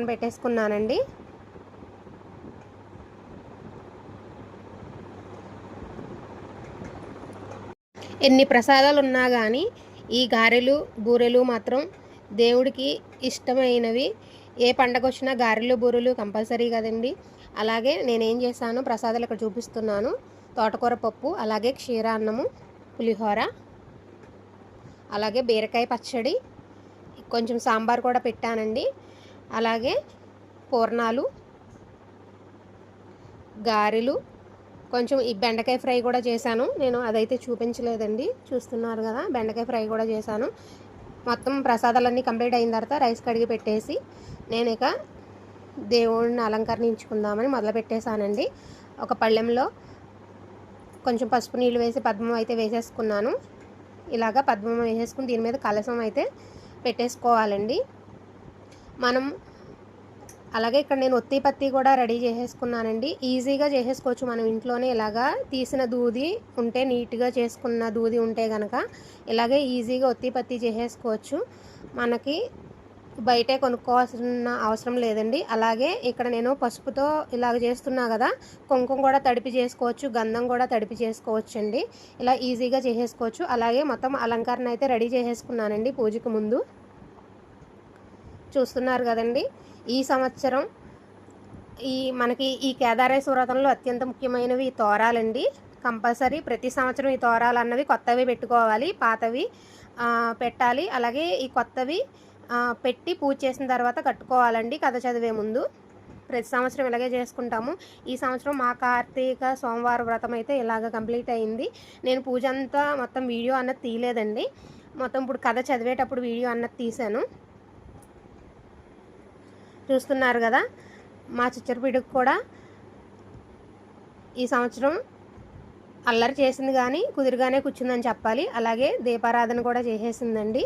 పక్కన పెట్టేసుకున్నానండి. ఎన్ని ప్రసాదాలు ఉన్నా కానీ ఈ గారెలు బూరెలు మాత్రం దేవుడికి ఇష్టమైనవి. ఏ పండగ వచ్చినా గారెలు బూరెలు కంపల్సరీ కదండి. అలాగే నేనేం చేశాను, ప్రసాదాలు ఇక్కడ చూపిస్తున్నాను. తోటకూర పప్పు, అలాగే క్షీరాన్నము, పులిహోర, అలాగే బీరకాయ పచ్చడి, కొంచెం సాంబార్ కూడా పెట్టానండి. అలాగే పూర్ణాలు, గారెలు, కొంచెం ఈ బెండకాయ ఫ్రై కూడా చేశాను. నేను అదైతే చూపించలేదండి, చూస్తున్నారు కదా, బెండకాయ ఫ్రై కూడా చేశాను. మొత్తం ప్రసాదాలన్నీ కంప్లీట్ అయిన తర్వాత రైస్ కడిగి పెట్టేసి నేను ఇక దేవుడిని అలంకరించుకుందామని మొదలు పెట్టేశానండి. ఒక పళ్ళెంలో కొంచెం పసుపు నీళ్ళు వేసి పద్మం అయితే వేసేసుకున్నాను. ఇలాగా పద్మం వేసేసుకుని దీని మీద కలశం అయితే పెట్టేసుకోవాలండి మనం. అలాగే ఇక్కడ నేను ఒత్తి పత్తి కూడా రెడీ చేసేసుకున్నానండి. ఈజీగా చేసేసుకోవచ్చు మనం ఇంట్లోనే. ఇలాగా తీసిన దూది ఉంటే, నీట్గా చేసుకున్న దూది ఉంటే కనుక ఇలాగే ఈజీగా ఒత్తి పత్తి చేసేసుకోవచ్చు. మనకి బయటే కొనుక్కోవాల్సిన అవసరం లేదండి. అలాగే ఇక్కడ నేను పసుపుతో ఇలాగ చేస్తున్నా కదా, కుంకుమ కూడా తడిపి చేసుకోవచ్చు, గంధం కూడా తడిపి చేసుకోవచ్చు అండి. ఇలా ఈజీగా చేసేసుకోవచ్చు. అలాగే మొత్తం అలంకరణ అయితే రెడీ చేసేసుకున్నానండి పూజకు ముందు. చూస్తున్నారు కదండి, ఈ సంవత్సరం మనకి ఈ కేదారేశ్వర వ్రతంలో అత్యంత ముఖ్యమైనవి ఈ తోరాలండి. కంపల్సరీ ప్రతి సంవత్సరం ఈ తోరాలు అన్నవి కొత్తవి పెట్టుకోవాలి, పాతవి పెట్టాలి. అలాగే ఈ కొత్తవి పెట్టి పూజ చేసిన తర్వాత కట్టుకోవాలండి కథ చదివే ముందు. ప్రతి సంవత్సరం ఇలాగే చేసుకుంటాము. ఈ సంవత్సరం మా కార్తీక సోమవార వ్రతం అయితే ఇలాగ కంప్లీట్ అయింది. నేను పూజ అంతా మొత్తం వీడియో అన్నది తీయలేదండి, మొత్తం ఇప్పుడు కథ చదివేటప్పుడు వీడియో అన్నది తీశాను. చూస్తున్నారు కదా, మా చిచ్చరపీడుకు కూడా ఈ సంవత్సరం అల్లరి చేసింది కానీ కుదురుగానే కూర్చుందని చెప్పాలి. అలాగే దీపారాధన కూడా చేసేసిందండి.